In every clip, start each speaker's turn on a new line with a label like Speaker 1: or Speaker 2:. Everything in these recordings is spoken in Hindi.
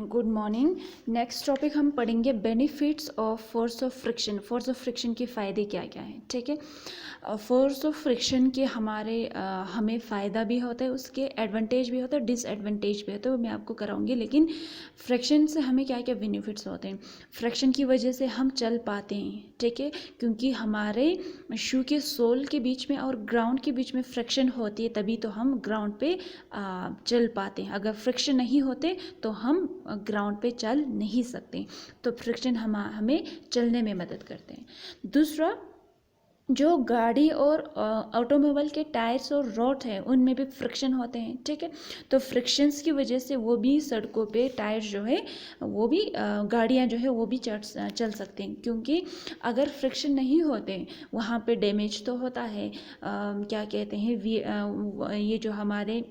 Speaker 1: Good morning. नेक्स्ट टॉपिक हम पढ़ेंगे benefits of force of friction. Force of friction के फ़ायदे क्या क्या हैं, ठीक है। फोर्स ऑफ फ्रिक्शन के हमें फ़ायदा भी होता है, उसके एडवांटेज भी होता है, डिसएडवांटेज भी होता है, वो मैं आपको कराऊंगी। लेकिन फ्रिक्शन से हमें क्या क्या बेनिफिट्स होते हैं। फ्रिक्शन की वजह से हम चल पाते हैं, ठीक है, क्योंकि हमारे शू के सोल के बीच में और ग्राउंड के बीच में फ्रिक्शन होती है, तभी तो हम ग्राउंड पे चल पाते हैं। अगर फ्रिक्शन नहीं होते तो हम ग्राउंड पे चल नहीं सकते। तो फ्रिक्शन हमें चलने में मदद करते हैं। दूसरा, जो गाड़ी और ऑटोमोबाइल के टायर्स और रोड हैं उनमें भी फ्रिक्शन होते हैं, ठीक है। तो फ्रिक्शंस की वजह से वो भी सड़कों पे टायर जो है वो भी गाड़ियाँ जो है वो भी चल सकते हैं, क्योंकि अगर फ्रिक्शन नहीं होते वहाँ पे डैमेज तो होता है। क्या कहते हैं, ये जो हमारे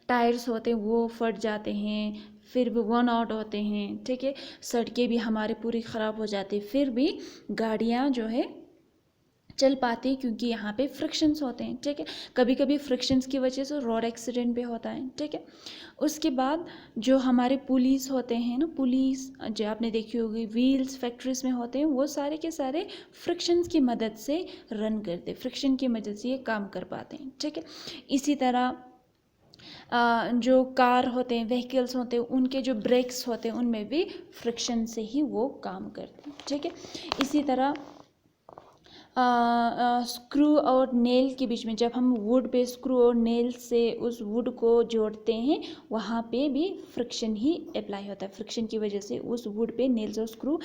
Speaker 1: टायर्स होते हैं वो फट जाते हैं, फिर भी वन आउट होते हैं, ठीक है। सड़कें भी हमारी पूरी ख़राब हो जाती है, फिर भी गाड़ियाँ जो है चल पाती है, क्योंकि यहाँ पे फ्रिक्शंस होते हैं, ठीक है। कभी कभी फ्रिक्शंस की वजह से रोड एक्सीडेंट भी होता है, ठीक है। उसके बाद जो हमारे पुलिस होते हैं ना, पुलिस जो आपने देखी होगी व्हील्स फैक्ट्रीज में होते हैं, वो सारे के सारे फ्रिक्शंस की मदद से रन करते हैं, फ्रिक्शन की मदद से ये काम कर पाते हैं, ठीक है। इसी तरह जो कार होते हैं, व्हीकल्स होते हैं, उनके जो ब्रेक्स होते हैं उनमें भी फ्रिक्शन से ही वो काम करते हैं, ठीक है। इसी तरह स्क्रू और नेल के बीच में जब हम वुड पे स्क्रू और नेल से उस वुड को जोड़ते हैं, वहाँ पे भी फ्रिक्शन ही अप्लाई होता है। फ्रिक्शन की वजह से उस वुड पे नेल्स और स्क्रू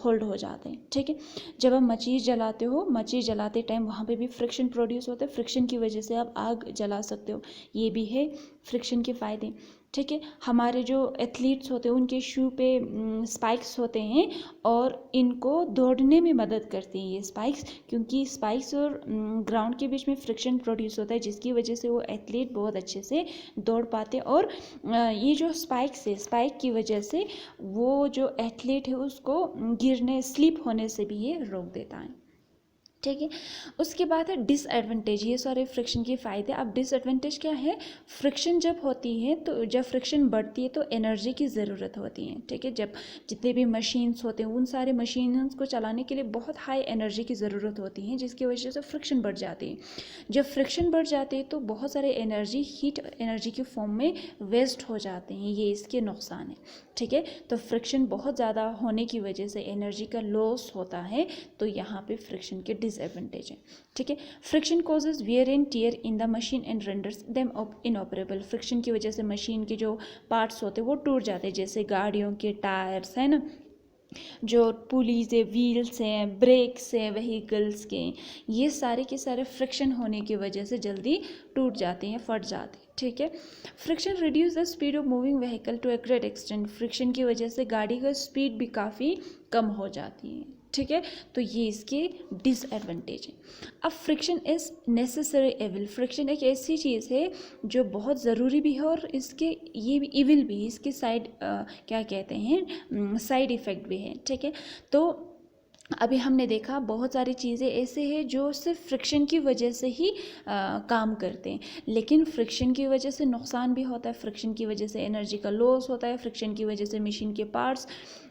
Speaker 1: होल्ड हो जाते हैं, ठीक है। जब हम मचीज़ जलाते हो, मचीज़ जलाते टाइम वहाँ पे भी फ्रिक्शन प्रोड्यूस होता है, फ्रिक्शन की वजह से आप आग जला सकते हो। ये भी है फ्रिक्शन के फ़ायदे, ठीक है। हमारे जो एथलीट्स होते हैं उनके शू पे स्पाइक्स होते हैं और इनको दौड़ने में मदद करती हैं ये स्पाइक्स, क्योंकि स्पाइक्स और ग्राउंड के बीच में फ्रिक्शन प्रोड्यूस होता है, जिसकी वजह से वो एथलीट बहुत अच्छे से दौड़ पाते हैं। और ये जो स्पाइक्स है, स्पाइक की वजह से वो जो एथलीट है उसको गिरने स्लिप होने से भी ये रोक देता है, ठीक है। उसके बाद है डिसएडवांटेज। ये सारे फ्रिक्शन के फ़ायदे। अब डिसएडवांटेज क्या है, फ्रिक्शन जब होती है तो जब फ्रिक्शन बढ़ती है तो एनर्जी की ज़रूरत होती है, ठीक है। जब जितने भी मशीन्स होते हैं उन सारे मशीन्स को चलाने के लिए बहुत हाई एनर्जी की ज़रूरत होती है, जिसकी वजह से फ्रिक्शन बढ़ जाती है। जब फ्रिक्शन बढ़ जाती है तो बहुत सारे एनर्जी हीट एनर्जी के फॉर्म में वेस्ट हो जाते हैं, ये इसके नुकसान है, ठीक है। तो फ्रिक्शन बहुत ज़्यादा होने की वजह से एनर्जी का लॉस होता है, तो यहाँ पे फ्रिक्शन के डिसएडवांटेज है, ठीक है। Friction causes wear and tear in the machine and renders them इनऑपरेबल। Friction की वजह से मशीन के जो पार्ट्स होते हैं वो टूट जाते हैं, जैसे गाड़ियों के टायर्स है ना, जो पुलीज है, व्हील्स हैं, ब्रेक्स हैं व्हीकल्स के, ये सारे के सारे फ्रिक्शन होने की वजह से जल्दी टूट जाते हैं, फट जाते हैं, ठीक है। Friction reduce the speed of moving vehicle to a great extent. Friction की वजह से गाड़ी का स्पीड भी काफ़ी कम हो जाती है, ठीक है। तो ये इसके डिसएडवांटेज है। अब friction is necessary evil. Friction एक ऐसी चीज़ है जो बहुत ज़रूरी भी है और इसके ये इविल भी है, इसके साइड क्या कहते हैं, साइड इफ़ेक्ट भी है, ठीक है। तो अभी हमने देखा बहुत सारी चीज़ें ऐसे हैं जो सिर्फ फ्रिक्शन की वजह से ही काम करते हैं, लेकिन फ्रिक्शन की वजह से नुकसान भी होता है। फ्रिक्शन की वजह से एनर्जी का लॉस होता है, फ्रिक्शन की वजह से मशीन के पार्ट्स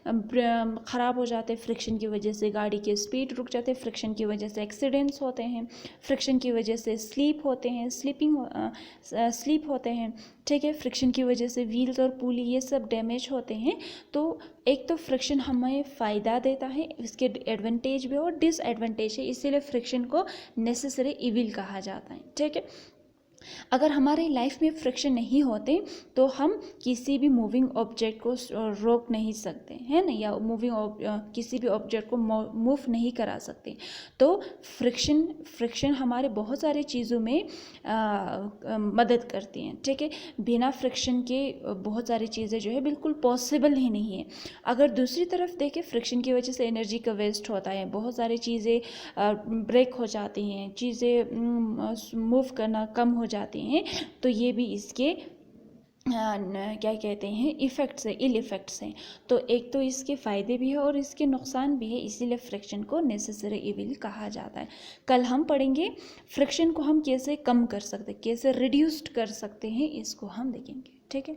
Speaker 1: ख़राब हो जाते हैं, फ्रिक्शन की वजह से गाड़ी की स्पीड रुक जाते हैं, फ्रिक्शन की वजह से एक्सीडेंट्स होते हैं, फ्रिक्शन की वजह से स्लीप होते हैं, स्लीप होते हैं, ठीक है। फ्रिक्शन की वजह से व्हील्स और पुली ये सब डैमेज होते हैं। तो एक तो फ्रिक्शन हमें फ़ायदा देता है, इसके एडवांटेज भी और डिसएडवांटेज है, इसीलिए फ्रिक्शन को नेसेसरी इविल कहा जाता है, ठीक है। अगर हमारे लाइफ में फ्रिक्शन नहीं होते तो हम किसी भी मूविंग ऑब्जेक्ट को रोक नहीं सकते हैं ना, या किसी भी ऑब्जेक्ट को मूव नहीं करा सकते। तो फ्रिक्शन हमारे बहुत सारी चीज़ों में मदद करती हैं, ठीक है। बिना फ्रिक्शन के बहुत सारी चीज़ें जो है बिल्कुल पॉसिबल ही नहीं है। अगर दूसरी तरफ देखें, फ्रिक्शन की वजह से एनर्जी का वेस्ट होता है, बहुत सारी चीज़ें ब्रेक हो जाती हैं, चीज़ें मूव करना कम हो जाती हैं, तो ये भी इसके क्या कहते हैं इफ़ेक्ट्स है, इल इफ़ेक्ट्स हैं। तो एक तो इसके फ़ायदे भी है और इसके नुकसान भी है, इसीलिए फ्रिक्शन को नेसेसरी इविल कहा जाता है। कल हम पढ़ेंगे फ्रिक्शन को हम कैसे कम कर सकते, कैसे रिड्यूस्ड कर सकते हैं, इसको हम देखेंगे, ठीक है।